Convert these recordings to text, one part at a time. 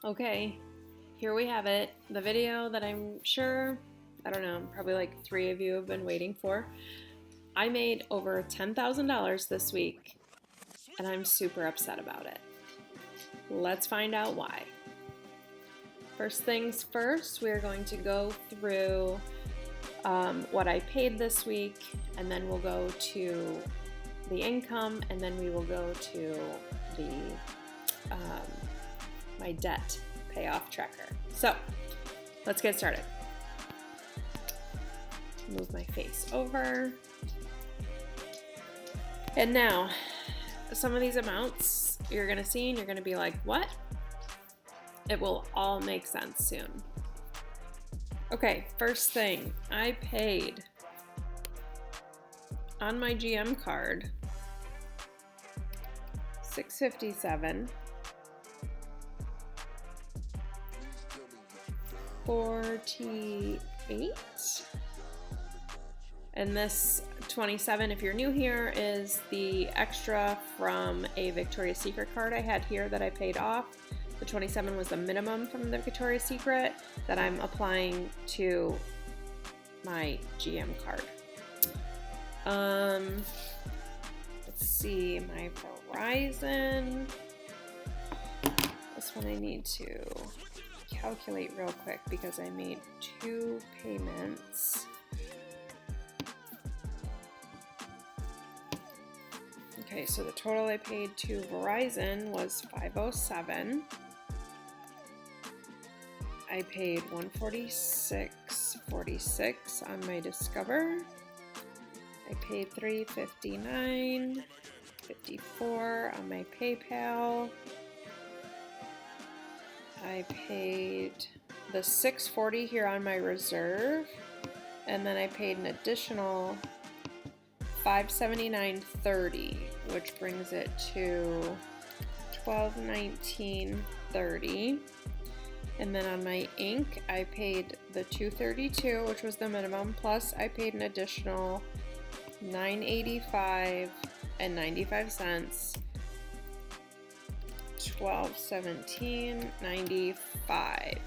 Okay, here we have it. The video that I'm sure, I don't know, probably like 3 of you have been waiting for. I made over $10,000 this week, and I'm super upset about it. Let's find out why. First things first, we're going to go through what I paid this week, and then we'll go to the income, and then we will go to the my debt payoff tracker. So let's get started. Move my face over. And now, some of these amounts you're gonna see and you're gonna be like, what? It will all make sense soon. Okay, first thing, I paid on my GM card $657. 48, and this 27, if you're new here, is the extra from a Victoria's Secret card I had here that I paid off. The 27 was the minimum from the Victoria's Secret that I'm applying to my GM card. Let's see, my Verizon. This one I need to calculate real quick because I made 2 payments. Okay, so the total I paid to Verizon was $507. I paid $146.46 on my Discover. I paid $359.54 on my PayPal. I paid the $640 here on my Reserve, and then I paid an additional $579.30, which brings it to $1219.30. And then on my ink, I paid the $232, which was the minimum, plus I paid an additional $985.95. $1217.95.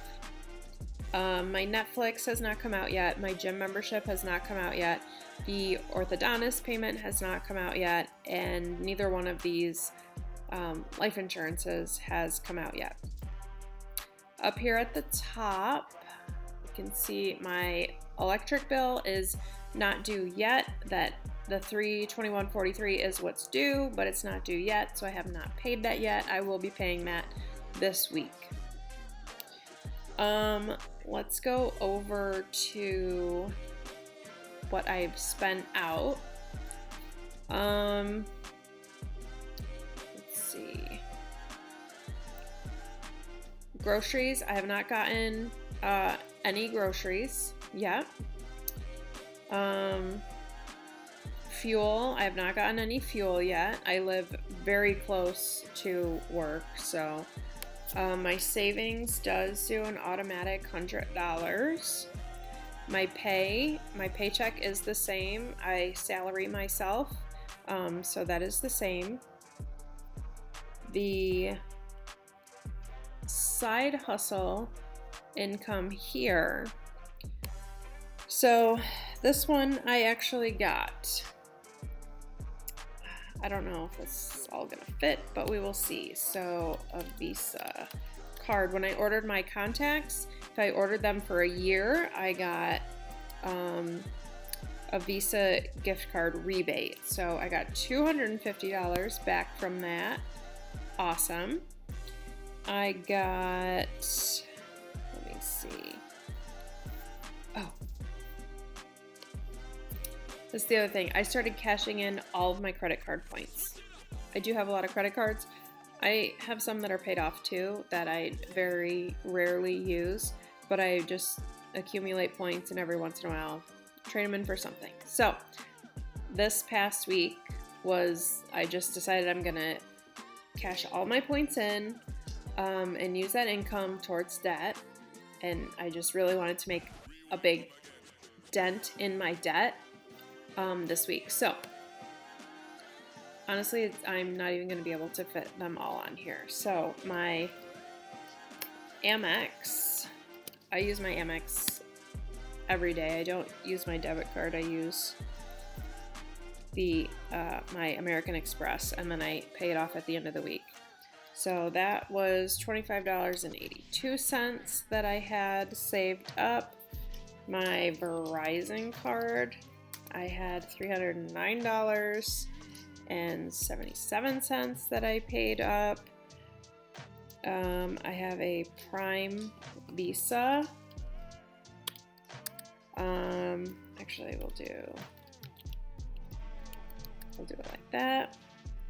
My Netflix has not come out yet. My gym membership has not come out yet. The orthodontist payment has not come out yet, and neither one of these life insurances has come out yet. Up here at the top, you can see my electric bill is not due yet. That the $321.43 is what's due, but it's not due yet, so I have not paid that yet. I will be paying that this week. Let's go over to what I've spent out. Let's see. Groceries, I have not gotten any groceries yet. Fuel, I have not gotten any fuel yet. I live very close to work, so my savings does do an automatic $100. My paycheck is the same. I salary myself, so that is the same. The side hustle income here. So this one I actually got. I don't know if this is all gonna fit, but we will see. So a Visa card. When I ordered my contacts, if I ordered them for a year, I got a Visa gift card rebate. So I got $250 back from that. Awesome. I got, let me see. Oh. That's the other thing. I started cashing in all of my credit card points. I do have a lot of credit cards. I have some that are paid off too that I very rarely use, but I just accumulate points and every once in a while trade them in for something. So this past week I just decided I'm gonna cash all my points in and use that income towards debt. And I just really wanted to make a big dent in my debt this week. So honestly, I'm not even going to be able to fit them all on here. So my Amex. I use my Amex every day. I don't use my debit card. I use the my American Express, and then I pay it off at the end of the week. So that was $25.82 that I had saved up. My Verizon card, I had $309.77 that I paid up. I have a Prime Visa. Actually, we'll do it like that.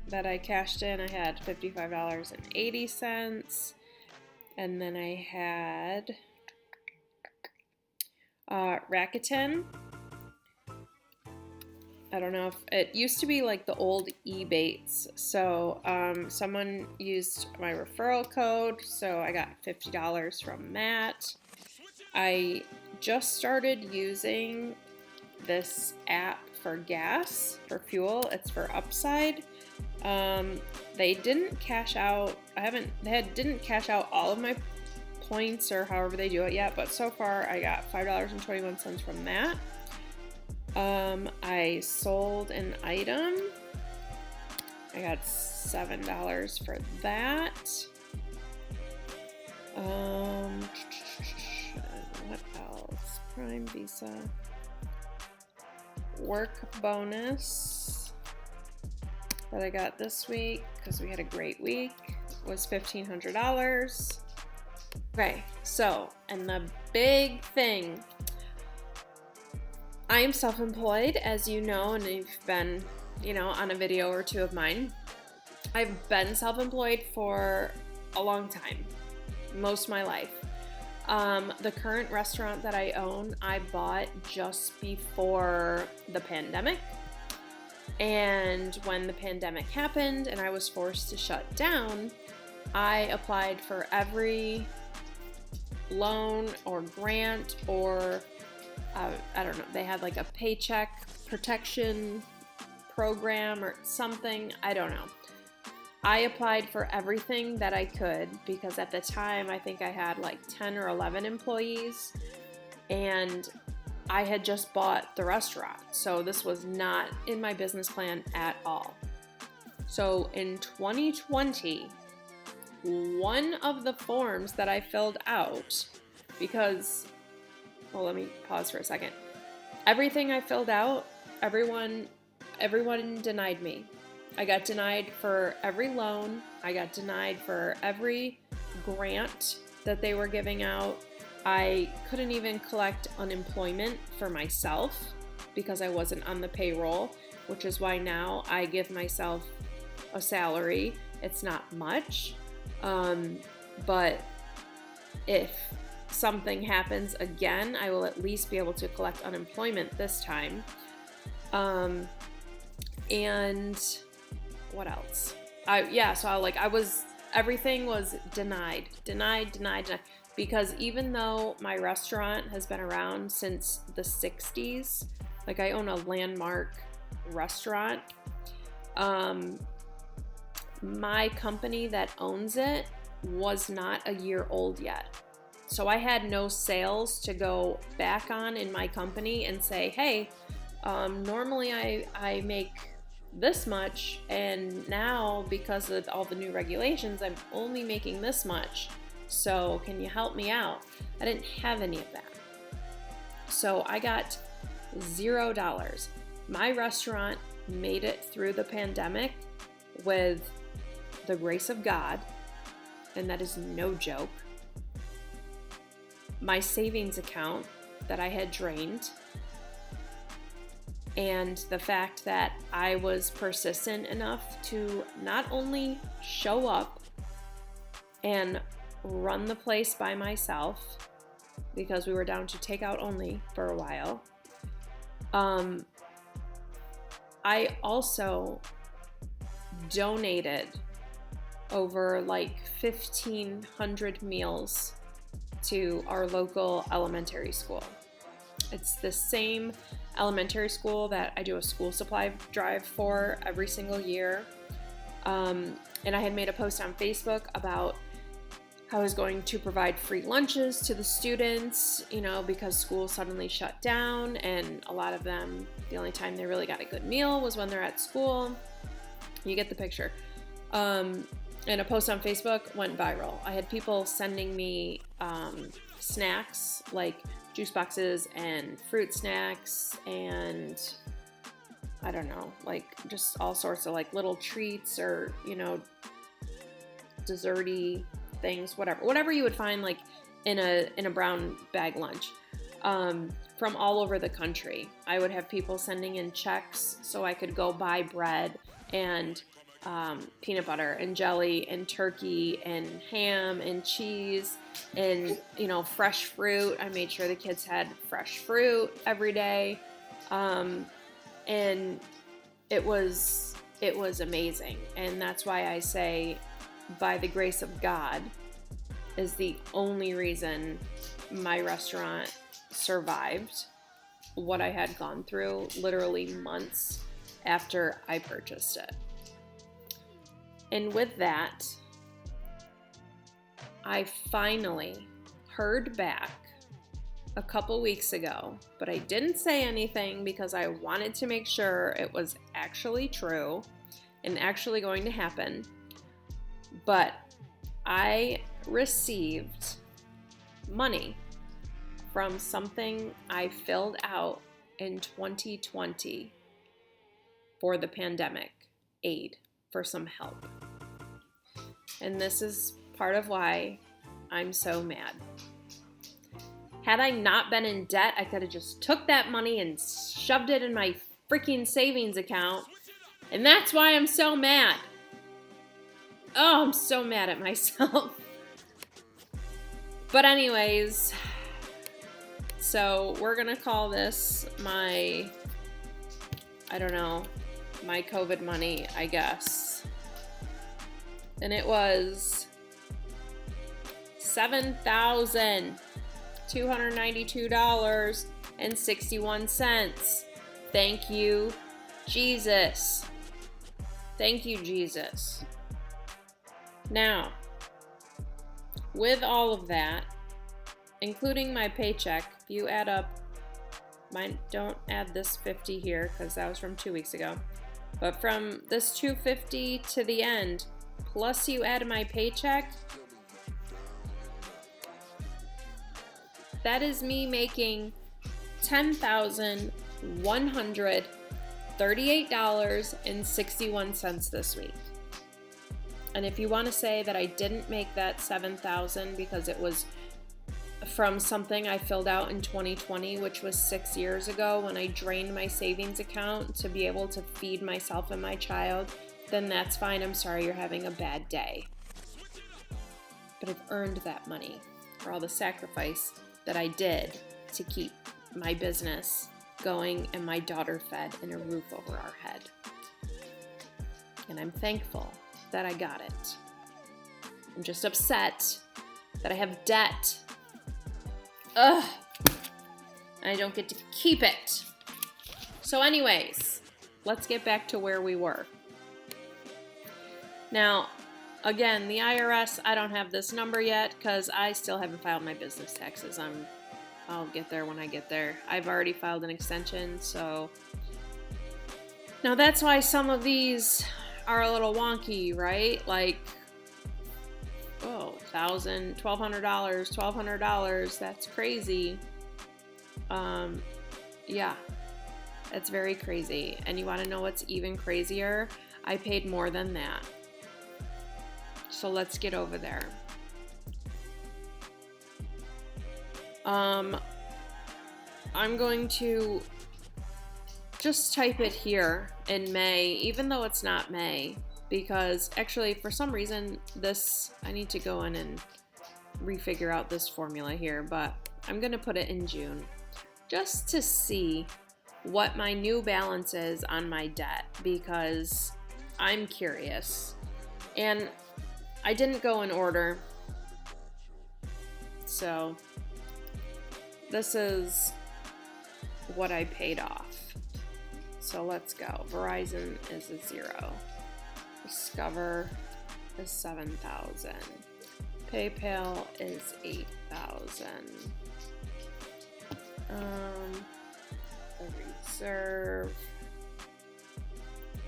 That I cashed in. I had $55.80, and then I had Rakuten. I don't know if it used to be like the old Ebates. So someone used my referral code, so I got $50 from that. I just started using this app for gas, for fuel. It's for Upside. They didn't cash out. They didn't cash out all of my points or however they do it yet, but so far I got $5.21 from that. I sold an item. I got $7 for that. What else? Prime Visa. Work bonus that I got this week because we had a great week was $1,500. Okay, so, and the big thing, I am self-employed, as you know, and you've been, on a video or two of mine. I've been self-employed for a long time, most of my life. The current restaurant that I own, I bought just before the pandemic. And when the pandemic happened and I was forced to shut down, I applied for every loan or grant or I don't know, they had like a paycheck protection program or something, I don't know. I applied for everything that I could because at the time I think I had like 10 or 11 employees and I had just bought the restaurant. So this was not in my business plan at all. So in 2020, one of the forms that I filled out, because, well, let me pause for a second. Everything I filled out, everyone denied me. I got denied for every loan. I got denied for every grant that they were giving out. I couldn't even collect unemployment for myself because I wasn't on the payroll, which is why now I give myself a salary. It's not much, but if something happens again, I will at least be able to collect unemployment this time. And what else? Everything was denied. Because even though my restaurant has been around since the 60s, like I own a landmark restaurant, my company that owns it was not a year old yet. So I had no sales to go back on in my company and say, hey, normally I make this much, and now because of all the new regulations, I'm only making this much. So can you help me out? I didn't have any of that. So I got $0. My restaurant made it through the pandemic with the grace of God, and that is no joke. My savings account that I had drained, and the fact that I was persistent enough to not only show up and run the place by myself, because we were down to takeout only for a while. I also donated over like 1,500 meals to our local elementary school. It's the same elementary school that I do a school supply drive for every single year. And I had made a post on Facebook about I was going to provide free lunches to the students, because school suddenly shut down, and a lot of them, the only time they really got a good meal was when they're at school. You get the picture. And a post on Facebook went viral. I had people sending me snacks, like juice boxes and fruit snacks, and I don't know, like just all sorts of like little treats or, desserty things, whatever you would find like in a brown bag lunch, from all over the country. I would have people sending in checks so I could go buy bread and peanut butter and jelly and turkey and ham and cheese and fresh fruit. I made sure the kids had fresh fruit every day, and it was amazing. And that's why I say, by the grace of God, is the only reason my restaurant survived what I had gone through literally months after I purchased it. And with that, I finally heard back a couple weeks ago, but I didn't say anything because I wanted to make sure it was actually true and actually going to happen. But I received money from something I filled out in 2020 for the pandemic aid, for some help. And this is part of why I'm so mad. Had I not been in debt, I could have just took that money and shoved it in my freaking savings account. And that's why I'm so mad. Oh, I'm so mad at myself. But anyways, so we're going to call this my COVID money, I guess. And it was $7,292.61. Thank you, Jesus. Thank you, Jesus. Now, with all of that, including my paycheck, if you add up, don't add this 50 here because that was from 2 weeks ago, but from this 250 to the end, plus you add my paycheck, that is me making $10,138.61 this week. And if you want to say that I didn't make that $7,000 because it was from something I filled out in 2020, which was 6 years ago when I drained my savings account to be able to feed myself and my child, then that's fine. I'm sorry you're having a bad day. But I've earned that money for all the sacrifice that I did to keep my business going and my daughter fed and a roof over our head. And I'm thankful that I got it. I'm just upset that I have debt. Ugh. And I don't get to keep it. So anyways, let's get back to where we were. Now, again, the IRS, I don't have this number yet because I still haven't filed my business taxes. I'll get there when I get there. I've already filed an extension, so now that's why some of these are a little wonky, right? Like, $1,000, $1,200, that's crazy. Yeah, that's very crazy. And you want to know what's even crazier? I paid more than that. So let's get over there. I'm going to just type it here in May, even though it's not May, because actually for some reason I need to go in and refigure out this formula here, but I'm going to put it in June just to see what my new balance is on my debt, because I'm curious. And I didn't go in order, so this is what I paid off. So let's go. Verizon is a 0. Discover is $7,000. PayPal is 8,000. The reserve.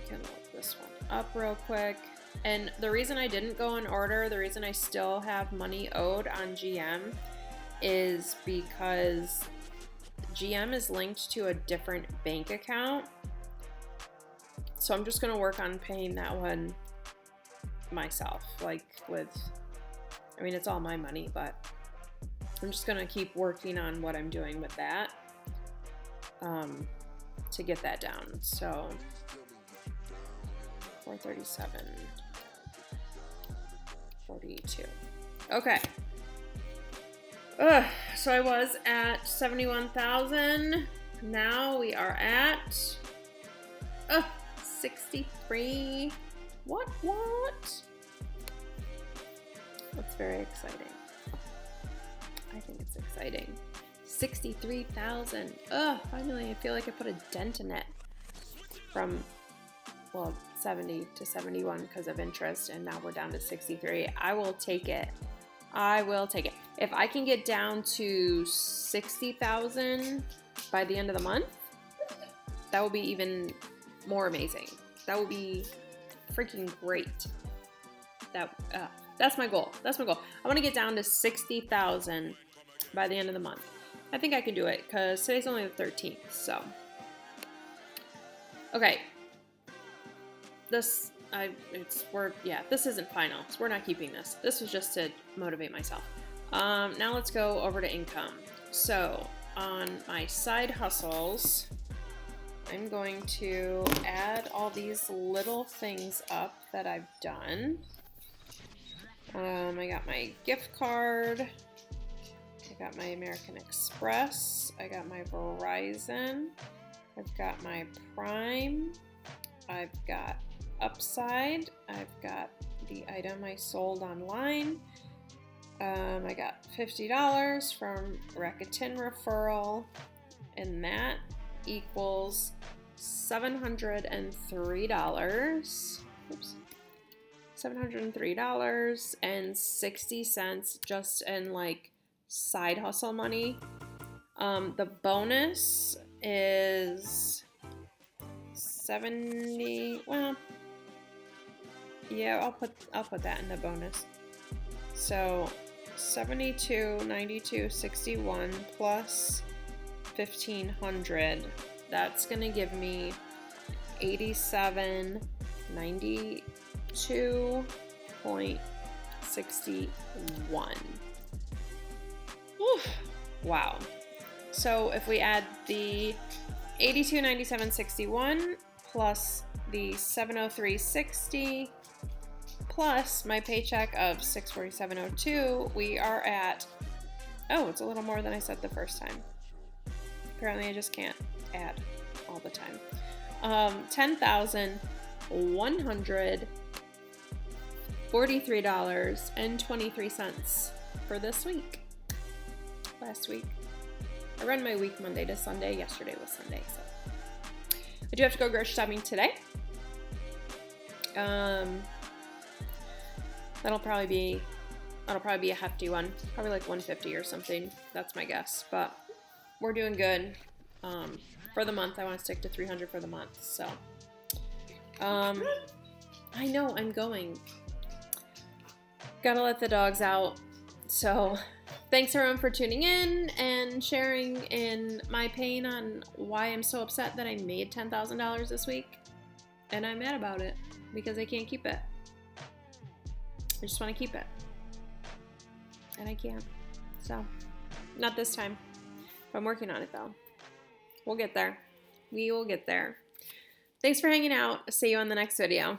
Can look this one up real quick. And the reason I didn't go in order, the reason I still have money owed on GM is because GM is linked to a different bank account. So I'm just going to work on paying that one myself. Like I mean, it's all my money, but I'm just going to keep working on what I'm doing with that to get that down. So 437, 42. Okay. So I was at 71,000. Now we are at 63. What? That's very exciting. I think it's exciting. 63,000. Finally, I feel like I put a dent in it from, 70 to 71 because of interest, and now we're down to 63. I will take it. If I can get down to 60,000 by the end of the month, that will be even more amazing. That will be freaking great. That's my goal. I want to get down to 60,000 by the end of the month. I think I can do it because today's only the 13th. So, okay. This isn't final. So we're not keeping this. This was just to motivate myself. Now let's go over to income. So on my side hustles, I'm going to add all these little things up that I've done. I got my gift card. I got my American Express. I got my Verizon. I've got my Prime. I've got Upside. I've got the item I sold online. I got $50 from Rakuten referral, and that equals $703. $703.60 just in like side hustle money. The bonus is 70. Well, yeah, I'll put that in the bonus. So 72, 92, 61 plus 1,500. That's gonna give me 8792.61. Wow. So if we add the 8297.61 plus the 703.60 plus my paycheck of 647.02, we are at, it's a little more than I said the first time. Apparently I just can't add all the time. $10,143.23 for this week. Last week. I run my week Monday to Sunday. Yesterday was Sunday, so I do have to go grocery shopping today. That'll probably be a hefty one, probably like 150 or something. That's my guess, but we're doing good. For the month, I want to stick to 300 for the month. So, I know I'm going. Gotta let the dogs out. So, thanks everyone for tuning in and sharing in my pain on why I'm so upset that I made $10,000 this week. And I'm mad about it because I can't keep it. I just want to keep it. And I can't. So, not this time. I'm working on it though. We'll get there. We will get there. Thanks for hanging out. See you on the next video.